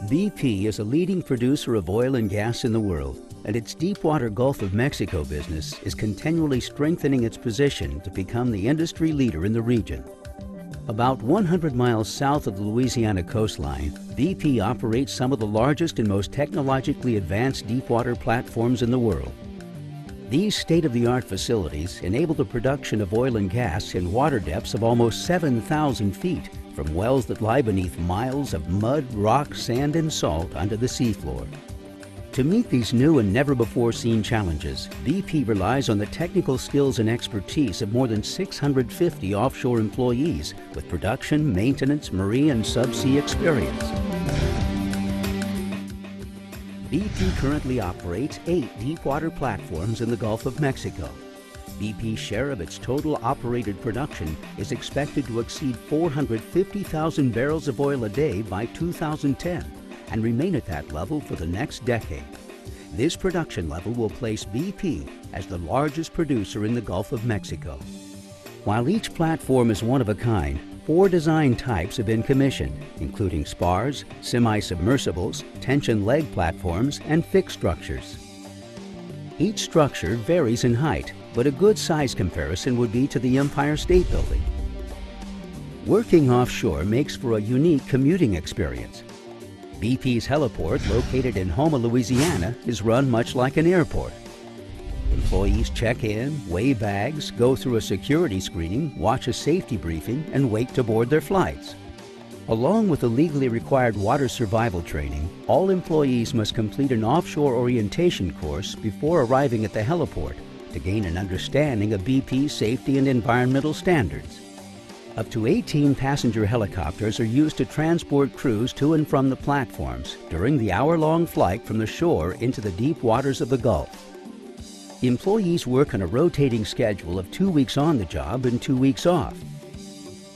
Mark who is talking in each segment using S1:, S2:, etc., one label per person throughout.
S1: BP is a leading producer of oil and gas in the world, and its deepwater Gulf of Mexico business is continually strengthening its position to become the industry leader in the region. About 100 miles south of the Louisiana coastline, BP operates some of the largest and most technologically advanced deepwater platforms in the world. These state-of-the-art facilities enable the production of oil and gas in water depths of almost 7,000 feet, from wells that lie beneath miles of mud, rock, sand, and salt under the seafloor. To meet these new and never-before-seen challenges, BP relies on the technical skills and expertise of more than 650 offshore employees with production, maintenance, marine, and subsea experience. BP currently operates 8 deepwater platforms in the Gulf of Mexico. BP's share of its total operated production is expected to exceed 450,000 barrels of oil a day by 2010 and remain at that level for the next decade. This production level will place BP as the largest producer in the Gulf of Mexico. While each platform is one of a kind, 4 design types have been commissioned, including spars, semi-submersibles, tension leg platforms, and fixed structures. Each structure varies in height, but a good size comparison would be to the Empire State Building. Working offshore makes for a unique commuting experience. BP's heliport, located in Houma, Louisiana, is run much like an airport. Employees check in, weigh bags, go through a security screening, watch a safety briefing, and wait to board their flights. Along with the legally required water survival training, all employees must complete an offshore orientation course before arriving at the heliport to gain an understanding of BP's safety and environmental standards. Up to 18 passenger helicopters are used to transport crews to and from the platforms during the hour-long flight from the shore into the deep waters of the Gulf. Employees work on a rotating schedule of 2 weeks on the job and 2 weeks off.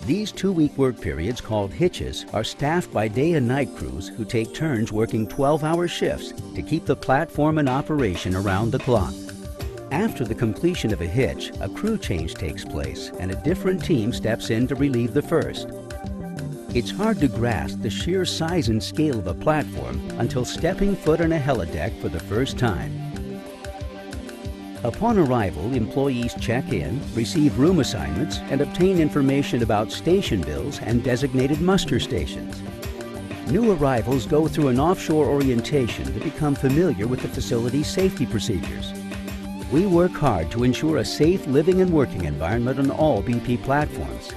S1: These 2-week work periods, called hitches, are staffed by day and night crews who take turns working 12-hour shifts to keep the platform in operation around the clock. After the completion of a hitch, a crew change takes place and a different team steps in to relieve the first. It's hard to grasp the sheer size and scale of a platform until stepping foot on a helideck for the first time. Upon arrival, employees check in, receive room assignments, and obtain information about station bills and designated muster stations. New arrivals go through an offshore orientation to become familiar with the facility's safety procedures. We work hard to ensure a safe living and working environment on all BP platforms.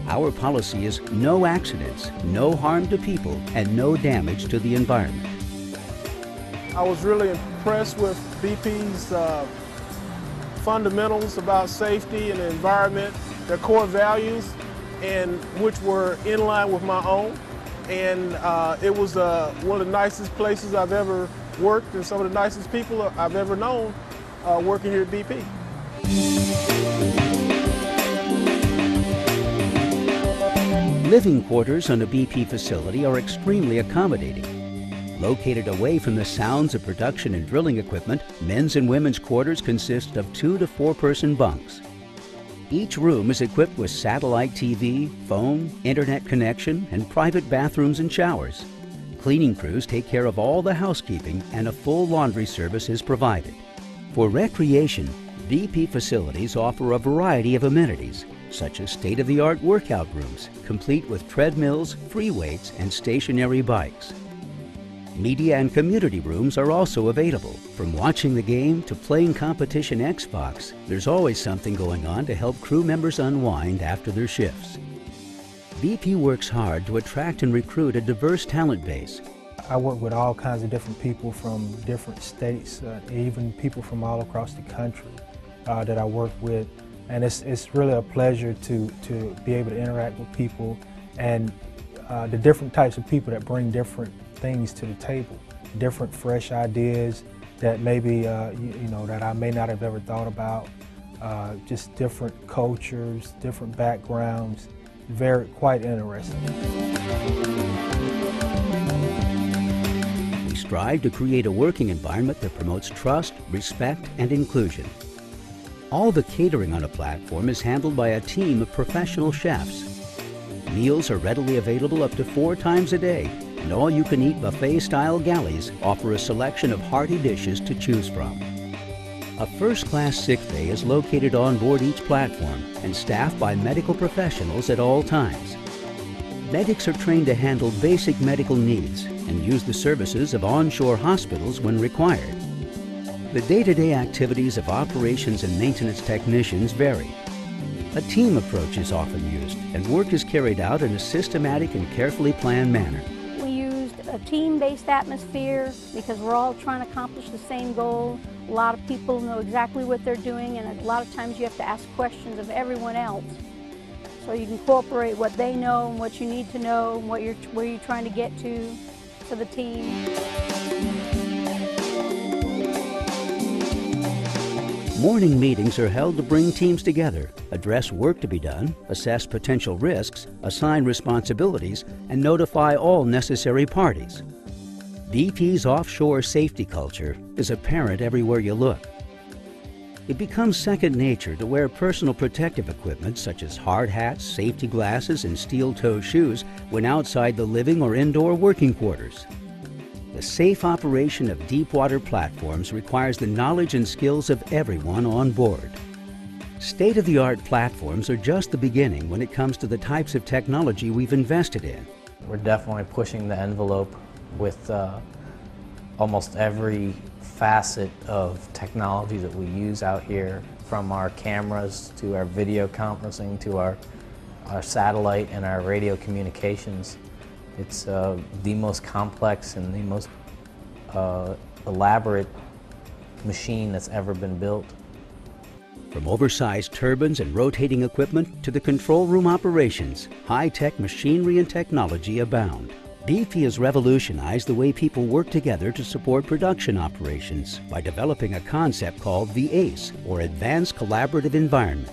S1: Our policy is no accidents, no harm to people, and no damage to the environment.
S2: I was really impressed with BP's fundamentals about safety and the environment, their core values, and which were in line with my own. And it was one of the nicest places I've ever worked and some of the nicest people I've ever known working here at BP.
S1: Living quarters on a BP facility are extremely accommodating. Located away from the sounds of production and drilling equipment, men's and women's quarters consist of 2 to 4-person bunks. Each room is equipped with satellite TV, phone, internet connection, and private bathrooms and showers. Cleaning crews take care of all the housekeeping, and a full laundry service is provided. For recreation, BP facilities offer a variety of amenities, such as state-of-the-art workout rooms, complete with treadmills, free weights, and stationary bikes. Media and community rooms are also available. From watching the game to playing competition Xbox, there's always something going on to help crew members unwind after their shifts. BP works hard to attract and recruit a diverse talent base.
S3: I work with all kinds of different people from different states, even people from all across the country that I work with. And it's really a pleasure to be able to interact with people and the different types of people that bring different things to the table, different fresh ideas that maybe that I may not have ever thought about, just different cultures, different backgrounds, quite interesting.
S1: We strive to create a working environment that promotes trust, respect, and inclusion. All the catering on a platform is handled by a team of professional chefs. Meals are readily available up to 4 times a day, and all-you-can-eat buffet-style galleys offer a selection of hearty dishes to choose from. A first-class sick bay is located on board each platform and staffed by medical professionals at all times. Medics are trained to handle basic medical needs and use the services of onshore hospitals when required. The day-to-day activities of operations and maintenance technicians vary. A team approach is often used, and work is carried out in a systematic and carefully planned manner.
S4: We used a team-based atmosphere because we're all trying to accomplish the same goal. A lot of people know exactly what they're doing, and a lot of times you have to ask questions of everyone else. So you can incorporate what they know and what you need to know and where you're trying to get to for the team.
S1: Morning meetings are held to bring teams together, address work to be done, assess potential risks, assign responsibilities, and notify all necessary parties. BP's offshore safety culture is apparent everywhere you look. It becomes second nature to wear personal protective equipment such as hard hats, safety glasses, and steel-toe shoes when outside the living or indoor working quarters. The safe operation of deep-water platforms requires the knowledge and skills of everyone on board. State-of-the-art platforms are just the beginning when it comes to the types of technology we've invested in.
S5: We're definitely pushing the envelope with almost every facet of technology that we use out here, from our cameras to our video conferencing to our satellite and our radio communications. It's the most complex and the most elaborate machine that's ever been built.
S1: From oversized turbines and rotating equipment to the control room operations, high-tech machinery and technology abound. BP has revolutionized the way people work together to support production operations by developing a concept called the ACE, or Advanced Collaborative Environment.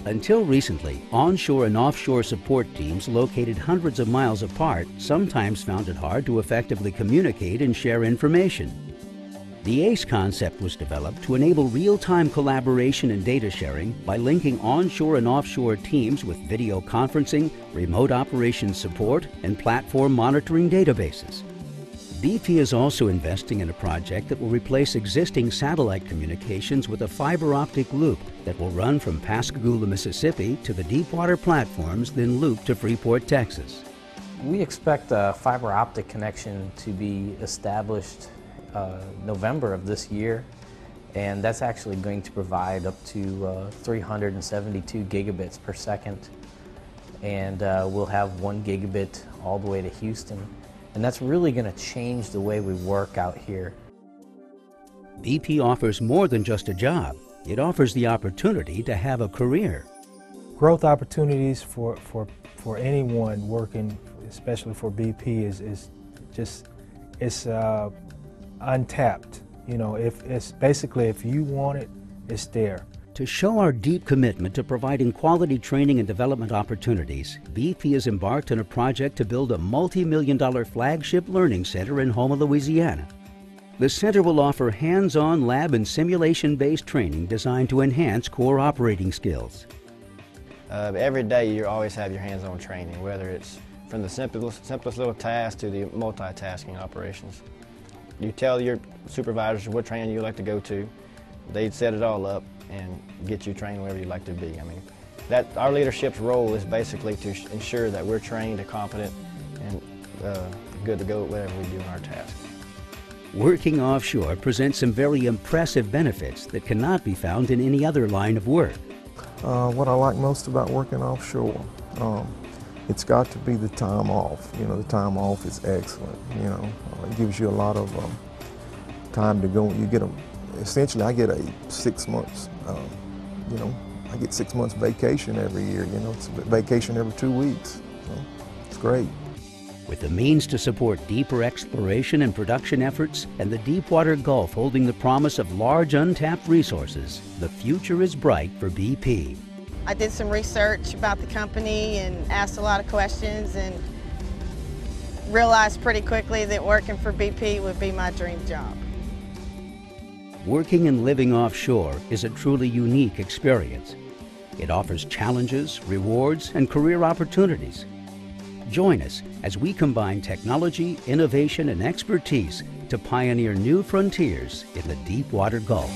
S1: Until recently, onshore and offshore support teams located hundreds of miles apart sometimes found it hard to effectively communicate and share information. The ACE concept was developed to enable real-time collaboration and data sharing by linking onshore and offshore teams with video conferencing, remote operations support, and platform monitoring databases. BP is also investing in a project that will replace existing satellite communications with a fiber optic loop that will run from Pascagoula, Mississippi to the deepwater platforms, then loop to Freeport, Texas.
S5: We expect a fiber optic connection to be established November of this year, and that's actually going to provide up to 372 gigabits per second, and we'll have 1 gigabit all the way to Houston, and that's really going to change the way we work out here.
S1: BP offers more than just a job. It offers the opportunity to have a career.
S3: Growth opportunities for anyone working, especially for BP, is just untapped. You know, it's basically, if you want it, it's there.
S1: To show our deep commitment to providing quality training and development opportunities, BP has embarked on a project to build a multi-million-dollar flagship learning center in Houma, Louisiana. The center will offer hands-on lab and simulation-based training designed to enhance core operating skills.
S6: Every day you always have your hands-on training, whether it's from the simplest little task to the multitasking operations. You tell your supervisors what training you like to go to, they'd set it all up and get you trained wherever you'd like to be. I mean, our leadership's role is basically to ensure that we're trained and competent and good to go at whatever we do in our task.
S1: Working offshore presents some very impressive benefits that cannot be found in any other line of work.
S7: What I like most about working offshore, it's got to be the time off. You know, the time off is excellent. You know, it gives you a lot of time to go. You get essentially, I get 6 months. You know, I get 6 months vacation every year. You know, it's vacation every 2 weeks. So it's great.
S1: With the means to support deeper exploration and production efforts, and the deepwater Gulf holding the promise of large untapped resources, the future is bright for BP.
S8: I did some research about the company and asked a lot of questions, and realized pretty quickly that working for BP would be my dream job.
S1: Working and living offshore is a truly unique experience. It offers challenges, rewards, and career opportunities. Join us as we combine technology, innovation, and expertise to pioneer new frontiers in the deep water Gulf.